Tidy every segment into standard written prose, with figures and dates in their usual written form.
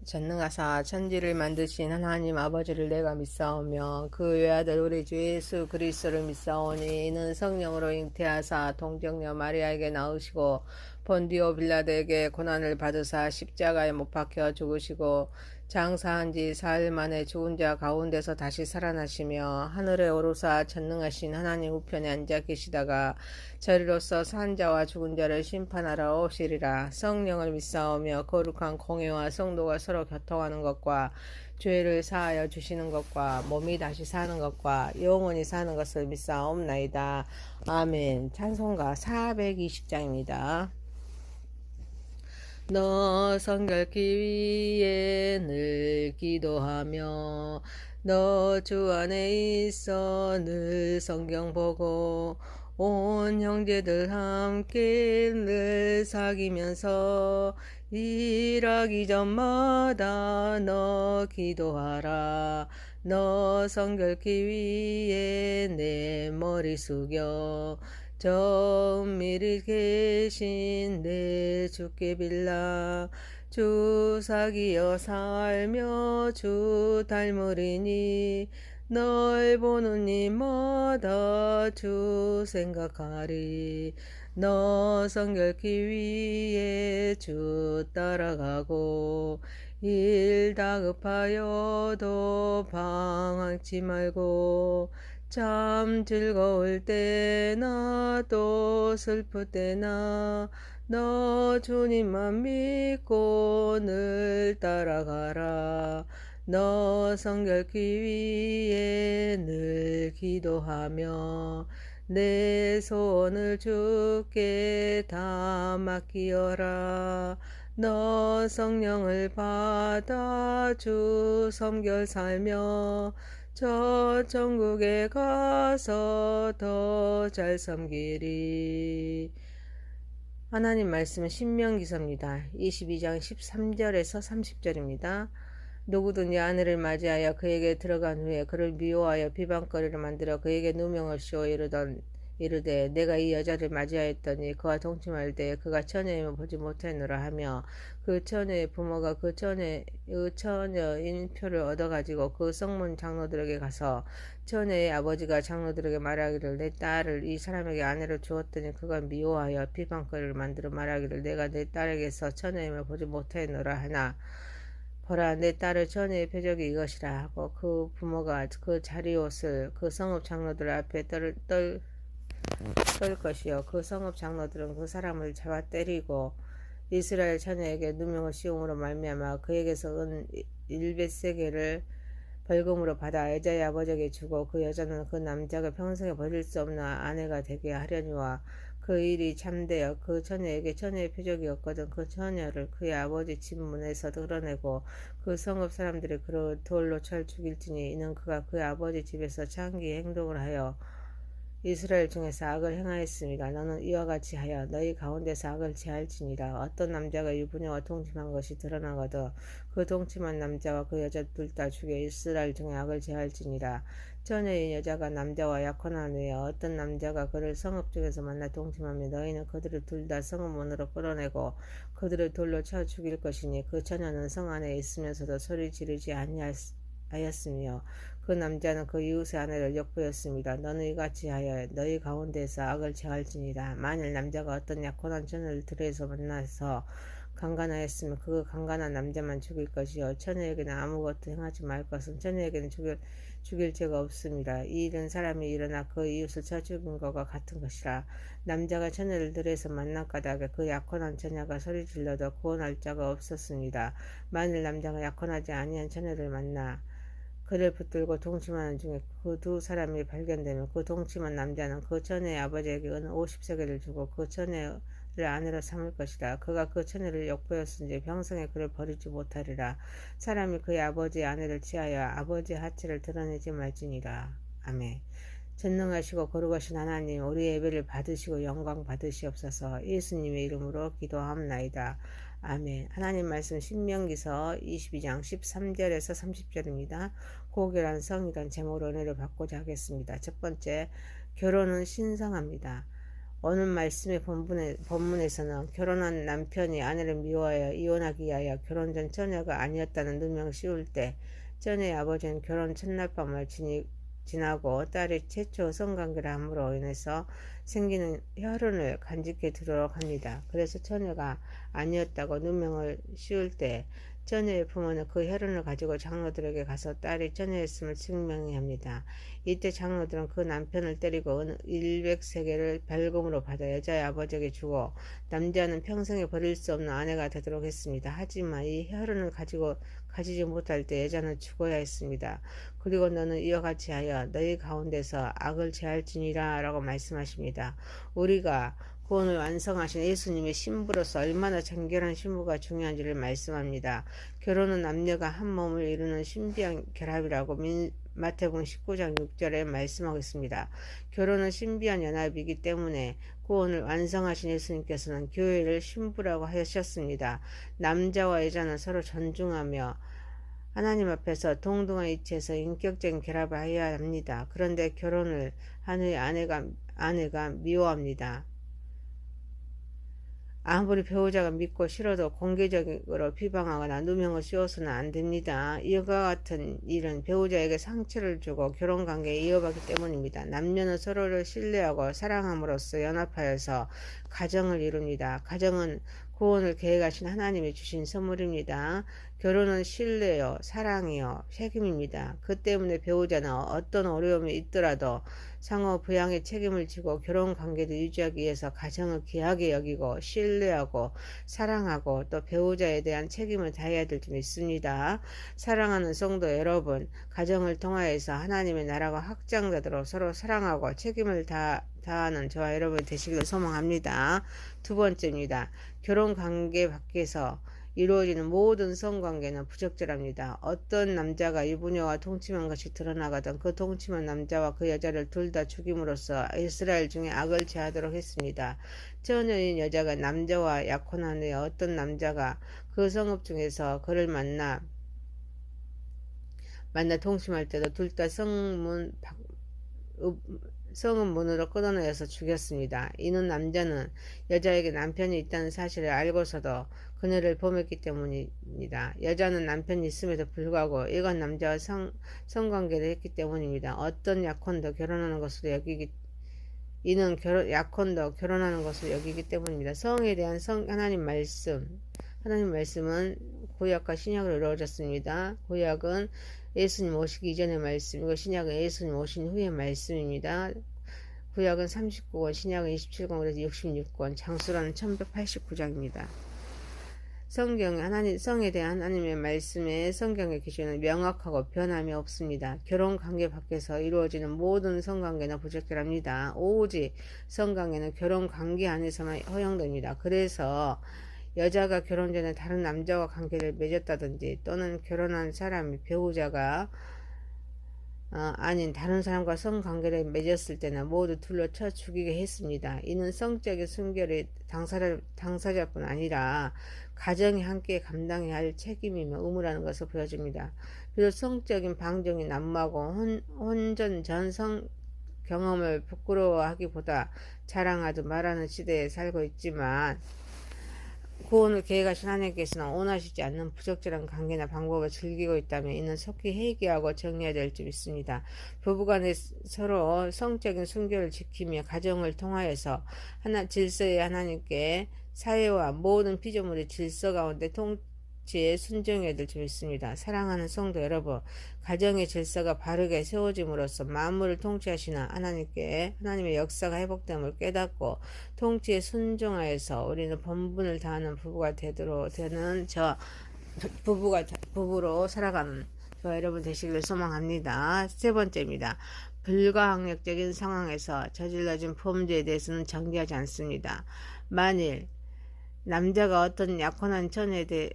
전능하사 천지를 만드신 하나님 아버지를 내가 믿사오며 그 외아들 우리 주 예수 그리스도를 믿사오니 이는 성령으로 잉태하사 동정녀 마리아에게 낳으시고 본디오 빌라드에게 고난을 받으사 십자가에 못 박혀 죽으시고 장사한 지 사흘 만에 죽은 자 가운데서 다시 살아나시며 하늘에 오르사 전능하신 하나님 우편에 앉아 계시다가 저리로서 산 자와 죽은 자를 심판하러 오시리라. 성령을 믿사오며 거룩한 공회와 성도가 서로 교통하는 것과 죄를 사하여 주시는 것과 몸이 다시 사는 것과 영원히 사는 것을 믿사옵나이다. 아멘. 찬송가 420장입니다. 너 성결기 위에 늘 기도하며 너 주 안에 있어 늘 성경 보고 온 형제들 함께 늘 사귀면서 일하기 전마다 너 기도하라. 너 성결기 위에 내 머리 숙여 저 은밀히 계신 내 주께 빌라. 주 사귀어 살며 주 닮으리니 널 보는 이마다 주 생각하리. 너 성결기 위해 주 따라가고 일 다급하여도 방황치 말고 참 즐거울 때나 또 슬플 때나 너 주님만 믿고 늘 따라가라. 너 성결기 위해 늘 기도하며 내 소원을 주께 다 맡기어라. 너 성령을 받아 주 섬겨 살며 저 천국에 가서 더 잘 섬기리. 하나님 말씀은 신명기서입니다. 22장 13절에서 30절입니다. 누구든지 아내를 맞이하여 그에게 들어간 후에 그를 미워하여 비방거리를 만들어 그에게 누명을 씌워 이르되 내가 이 여자를 맞이하였더니 그와 동침할 때에 그가 처녀임을 보지 못하노라 하며 그 처녀의 부모가 그 처녀의 처녀인 표를 얻어가지고 그 성문 장로들에게 가서 처녀의 아버지가 장로들에게 말하기를 내 딸을 이 사람에게 아내로 주었더니 그가 미워하여 비방거리를 만들어 말하기를 내가 내 딸에게서 처녀임을 보지 못하노라 하나 보라 내 딸의 처녀의 표적이 이것이라 하고 그 부모가 그 자리옷을 그 성읍 장로들 앞에 떨 것이요 그 성읍 장로들은 그 사람을 잡아 때리고 이스라엘 처녀에게 누명을 씌움으로 말미암아 그에게서 은 100세겔을 벌금으로 받아 여자의 아버지에게 주고 그 여자는 그 남자가 평생에 버릴 수 없는 아내가 되게 하려니와 그 일이 참되어 그 처녀에게 처녀의 표적이 없거든 그 처녀를 그의 아버지 집 문에서 끌어내고 그 성읍 사람들이 그를 돌로 쳐 죽일지니 이는 그가 그의 아버지 집에서 창기 행동을 하여 이스라엘 중에서 악을 행하였습니다. 너는 이와 같이 하여 너희 가운데서 악을 제할지니라. 어떤 남자가 유부녀와 동침한 것이 드러나거든 그 동침한 남자와 그 여자 둘 다 죽여 이스라엘 중에 악을 제할지니라. 처녀인 여자가 남자와 약혼한 후에 어떤 남자가 그를 성읍 중에서 만나 동침하며 너희는 그들을 둘 다 성읍 문으로 끌어내고 그들을 돌로 쳐 죽일 것이니 그 처녀는 성 안에 있으면서도 소리 지르지 아니하였으며 그 남자는 그 이웃의 아내를 역부였습니다. 너는 이같이 하여 너희 가운데서 악을 제할지니라. 만일 남자가 어떤 약혼한 처녀를 들에서 만나서 강간하였으면 그 강간한 남자만 죽일 것이요 처녀에게는 아무것도 행하지 말 것은 처녀에게는 죽일 죄가 없습니다. 이 일은 사람이 일어나 그 이웃을 쳐 죽인 것과 같은 것이라. 남자가 처녀를 들에서 만난 까닭에 그 약혼한 처녀가 소리 질러도 구원할 자가 없었습니다. 만일 남자가 약혼하지 아니한 처녀를 만나 그를 붙들고 동침하는 중에 그 두 사람이 발견되면 그 동침한 남자는 그 처녀의 아버지에게 은 50세겔을 주고 그 처녀를 아내로 삼을 것이라. 그가 그 처녀를 역부였은지 평생에 그를 버리지 못하리라. 사람이 그의 아버지의 아내를 취하여 아버지의 하체를 드러내지 말지니라. 아멘. 전능하시고 거룩하신 하나님 우리의 예배를 받으시고 영광 받으시옵소서. 예수님의 이름으로 기도함나이다. 아멘. 하나님 말씀 신명기서 22장 13절에서 30절입니다. 고결한 성이란 제목으로 은혜를 받고자 하겠습니다. 첫 번째, 결혼은 신성합니다. 오늘 말씀의 본문에서는 결혼한 남편이 아내를 미워하여 이혼하기 위하여 결혼 전 처녀가 아니었다는 누명을 씌울 때 처녀의 아버지는 결혼 첫날 밤을 지나고 딸이 최초 성관계를 함으로 인해서 생기는 혈흔을 간직해 두도록 합니다. 그래서 처녀가 아니었다고 누명을 씌울 때 처녀의 부모는 그 혈흔을 가지고 장로들에게 가서 딸이 처녀였음을 증명해야 합니다. 이때 장로들은 그 남편을 때리고 100세겔을 벌금으로 받아 여자의 아버지에게 주고 남자는 평생에 버릴 수 없는 아내가 되도록 했습니다. 하지만 이 혈흔을 가지지 못할 때 여자는 죽어야 했습니다. 그리고 너는 이와 같이 하여 너희 가운데서 악을 제할지니라 라고 말씀하십니다. 우리가 구원을 완성하신 예수님의 신부로서 얼마나 정결한 신부가 중요한지를 말씀합니다. 결혼은 남녀가 한 몸을 이루는 신비한 결합이라고 마태복음 19장 6절에 말씀하고 있습니다. 결혼은 신비한 연합이기 때문에 구원을 완성하신 예수님께서는 교회를 신부라고 하셨습니다. 남자와 여자는 서로 존중하며 하나님 앞에서 동등한 위치에서 인격적인 결합을 해야 합니다. 그런데 결혼을 한 후에 아내가 미워합니다. 아무리 배우자가 믿고 싫어도 공개적으로 비방하거나 누명을 씌워서는 안 됩니다. 이와 같은 일은 배우자에게 상처를 주고 결혼관계에 이어가기 때문입니다. 남녀는 서로를 신뢰하고 사랑함으로써 연합하여서 가정을 이룹니다. 가정은 구원을 계획하신 하나님이 주신 선물입니다. 결혼은 신뢰요, 사랑이요, 책임입니다. 그 때문에 배우자는 어떤 어려움이 있더라도 상호 부양의 책임을 지고 결혼관계를 유지하기 위해서 가정을 귀하게 여기고 신뢰하고 사랑하고 또 배우자에 대한 책임을 다해야 될 줄 믿습니다. 사랑하는 성도 여러분, 가정을 통하여서 하나님의 나라가 확장되도록 서로 사랑하고 책임을 다하는 저와 여러분이 되시기를 소망합니다. 두 번째입니다. 결혼관계 밖에서 이루어지는 모든 성관계는 부적절합니다. 어떤 남자가 유부녀와 통침한 것이 드러나거든 그 통침한 남자와 그 여자를 둘 다 죽임으로써 이스라엘 중에 악을 제하도록 했습니다. 처녀인 여자가 남자와 약혼한 후에 어떤 남자가 그 성읍 중에서 그를 만나 통침할 때도 둘 다 성은 문으로 끊어내어서 죽였습니다. 이는 남자는 여자에게 남편이 있다는 사실을 알고서도 그녀를 범했기 때문입니다. 여자는 남편이 있음에도 불구하고 일반 남자와 성관계를 했기 때문입니다. 어떤 약혼도 결혼하는 것으로 여기기 때문입니다. 성에 대한 하나님 말씀은 구약과 신약으로 이루어졌습니다. 구약은 예수님 오시기 이전의 말씀이고 신약은 예수님 오신 후의 말씀입니다. 구약은 39권, 신약은 27권, 그래서 66권, 장수라는 1189장입니다. 성에 대한 하나님의 말씀의 성경의 기준은 명확하고 변함이 없습니다. 결혼관계 밖에서 이루어지는 모든 성관계는 부적절합니다. 오직 성관계는 결혼관계 안에서만 허용됩니다. 그래서 여자가 결혼 전에 다른 남자와 관계를 맺었다든지 또는 결혼한 사람이 배우자가 아닌 다른 사람과 성관계를 맺었을 때는 모두 둘러 쳐 죽이게 했습니다. 이는 성적인 순결이 당사자뿐 아니라 가정이 함께 감당해야 할 책임이며 의무라는 것을 보여줍니다. 비록 성적인 방종이 난무하고 혼전 전 성 경험을 부끄러워하기보다 자랑하듯 말하는 시대에 살고 있지만 구원을 계획하신 하나님께서는 원하시지 않는 부적절한 관계나 방법을 즐기고 있다면 이는 속히 회개하고 정리해야 될 줄 믿습니다. 부부간에 서로 성적인 순결을 지키며 가정을 통하여서 질서의 하나님께 사회와 모든 피조물의 질서 가운데 통치에 순종해야 될 줄 믿습니다. 사랑하는 성도 여러분, 가정의 질서가 바르게 세워짐으로써 만물을 통치하시는 하나님의 역사가 회복됨을 깨닫고 통치에 순종하여서 우리는 본분을 다하는 부부가 부부로 살아가는 저와 여러분 되시기를 소망합니다. 세 번째입니다. 불가항력적인 상황에서 저질러진 범죄에 대해서는 정죄하지 않습니다. 만일 남자가 어떤 약혼한 처녀들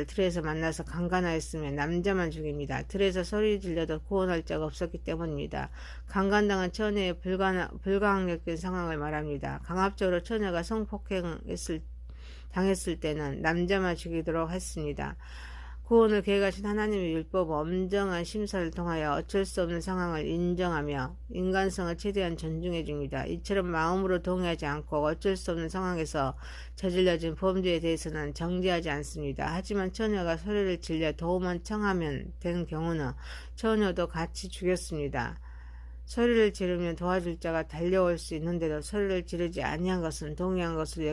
들에서 만나서 강간하였으면 남자만 죽입니다. 들에서 소리 질려도 구원할 자가 없었기 때문입니다. 강간당한 처녀의 불가항력적인 상황을 말합니다. 강압적으로 처녀가 성폭행을 당했을 때는 남자만 죽이도록 했습니다. 구원을 계획하신 하나님의 율법 엄정한 심사를 통하여 어쩔 수 없는 상황을 인정하며 인간성을 최대한 존중해 줍니다. 이처럼 마음으로 동의하지 않고 어쩔 수 없는 상황에서 저질러진 범죄에 대해서는 정죄하지 않습니다. 하지만 처녀가 소리를 질려 도움을 청하면 되는 경우는 처녀도 같이 죽였습니다. 소리를 지르면 도와줄 자가 달려올 수 있는데도 소리를 지르지 아니한 것은 동의한 것을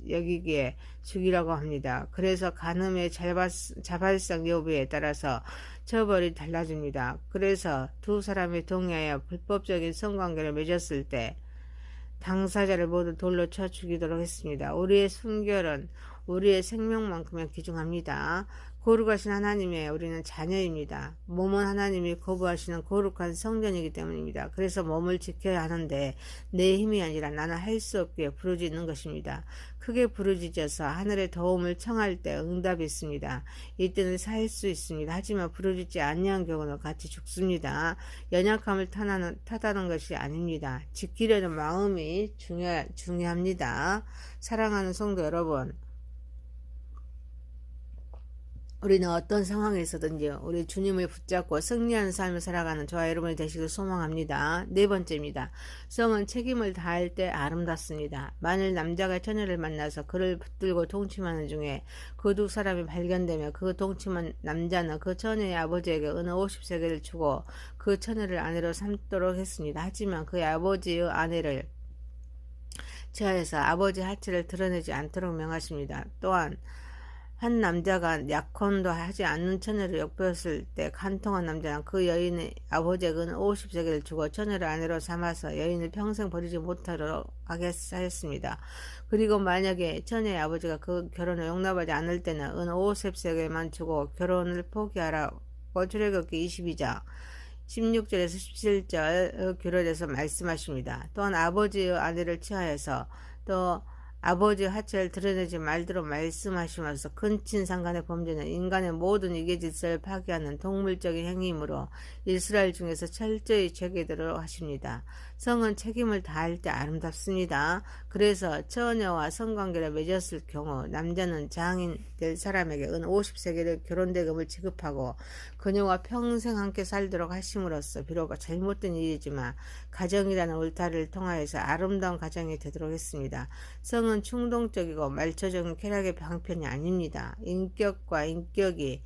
여기기에 죽이라고 합니다. 그래서 간음의 자발성 여부에 따라서 처벌이 달라집니다. 그래서 두 사람이 동의하여 불법적인 성관계를 맺었을 때 당사자를 모두 돌로 쳐 죽이도록 했습니다. 우리의 순결은 우리의 생명만큼은 귀중합니다. 거룩하신 하나님의 우리는 자녀입니다. 몸은 하나님이 거부하시는 거룩한 성전이기 때문입니다. 그래서 몸을 지켜야 하는데 내 힘이 아니라 나는 할 수 없기에 부르짖는 것입니다. 크게 부르짖어서 하늘의 도움을 청할 때 응답이 있습니다. 이때는 살 수 있습니다. 하지만 부르짖지 아니한 경우는 같이 죽습니다. 연약함을 탓하는 것이 아닙니다. 지키려는 마음이 중요합니다. 사랑하는 성도 여러분, 우리는 어떤 상황에서든지 우리 주님을 붙잡고 승리하는 삶을 살아가는 저와 여러분이 되시길 소망합니다. 네 번째입니다. 성은 책임을 다할 때 아름답습니다. 만일 남자가 처녀를 만나서 그를 붙들고 동침하는 중에 그 두 사람이 발견되며 그 동침한 남자는 그 처녀의 아버지에게 은 50세겔을 주고 그 처녀를 아내로 삼도록 했습니다. 하지만 그의 아버지의 아내를 제하여서 아버지 하체를 드러내지 않도록 명하십니다. 또한 한 남자가 약혼도 하지 않는 처녀를 욕보였을 때 간통한 남자는 그 여인의 아버지에게 50세겔을 주고 처녀를 아내로 삼아서 여인을 평생 버리지 못하도록 하였습니다. 그리고 만약에 처녀의 아버지가 그 결혼을 용납하지 않을 때는 50세겔만 주고 결혼을 포기하라고 출애굽기 22장 16절에서 17절 규례에서 말씀하십니다. 또한 아버지의 아내를 취하여서 또 아버지의 하체를 드러내지 말도록 말씀하시면서 근친상간의 범죄는 인간의 모든 이계질서를 파괴하는 동물적인 행위이므로 이스라엘 중에서 철저히 제거되도록 하십니다. 성은 책임을 다할 때 아름답습니다. 그래서 처녀와 성관계를 맺었을 경우 남자는 장인 될 사람에게 은 50세겔의 결혼대금을 지급하고 그녀와 평생 함께 살도록 하심으로써 비록 잘못된 일이지만 가정이라는 울타리를 통하여서 아름다운 가정이 되도록 했습니다. 성은 충동적이고 말초적인 쾌락의 방편이 아닙니다. 인격과 인격이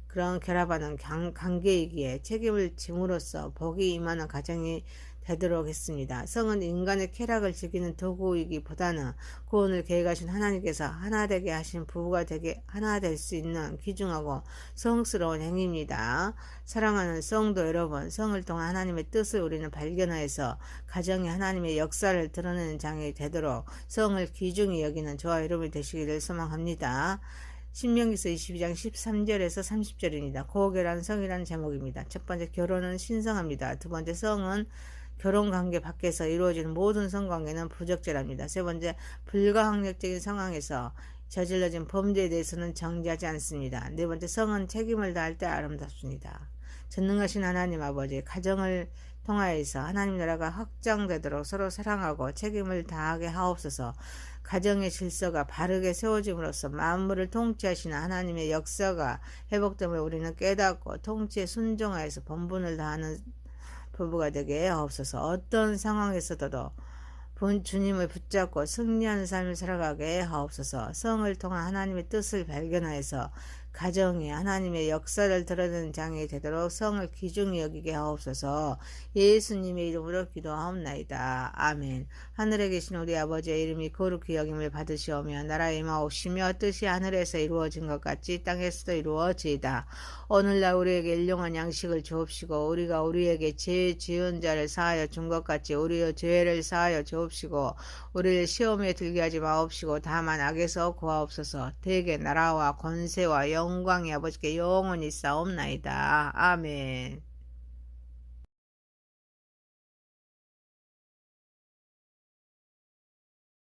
그런 결합하는 관계이기에 책임을 짐으로써 복이 임하는 가정이 되도록 했습니다. 성은 인간의 쾌락을 즐기는 도구이기보다는 구원을 계획하신 하나님께서 하나 되게 하신 부부가 하나 될 수 있는 귀중하고 성스러운 행위입니다. 사랑하는 성도 여러분, 성을 통한 하나님의 뜻을 우리는 발견하여서 가정이 하나님의 역사를 드러내는 장이 되도록 성을 귀중히 여기는 저와 여러분이 되시기를 소망합니다. 신명기서 22장 13절에서 30절입니다. 고결한 성이라는 제목입니다. 첫 번째, 결혼은 신성합니다. 두 번째, 성은 결혼관계 밖에서 이루어지는 모든 성관계는 부적절합니다. 세 번째, 불가항력적인 상황에서 저질러진 범죄에 대해서는 정죄하지 않습니다. 네 번째, 성은 책임을 다할 때 아름답습니다. 전능하신 하나님 아버지, 가정을 통하여서 하나님 나라가 확장되도록 서로 사랑하고 책임을 다하게 하옵소서. 가정의 질서가 바르게 세워짐으로써 만물을 통치하시는 하나님의 역사가 회복됨을 우리는 깨닫고 통치에 순종하여서 본분을 다하는 부부가 되게 하옵소서. 어떤 상황에서도 주님을 붙잡고 승리하는 삶을 살아가게 하옵소서. 성을 통한 하나님의 뜻을 발견하여서 가정이 하나님의 역사를 드러내는 장이 되도록 성을 귀중히 여기게 하옵소서. 예수님의 이름으로 기도하옵나이다. 아멘. 하늘에 계신 우리 아버지의 이름이 거룩히 여김을 받으시오며 나라의 임하옵시며 뜻이 하늘에서 이루어진 것 같이 땅에서도 이루어지이다. 오늘날 우리에게 일용할 양식을 주옵시고 우리가 우리에게 죄 지은 자를 사하여 준 것 같이 우리의 죄를 사하여 주옵시고 우리를 시험에 들게 하지 마옵시고 다만 악에서 구하옵소서. 대개 나라와 권세와 영광이 아버지께 영원히 싸움나이다. 아멘.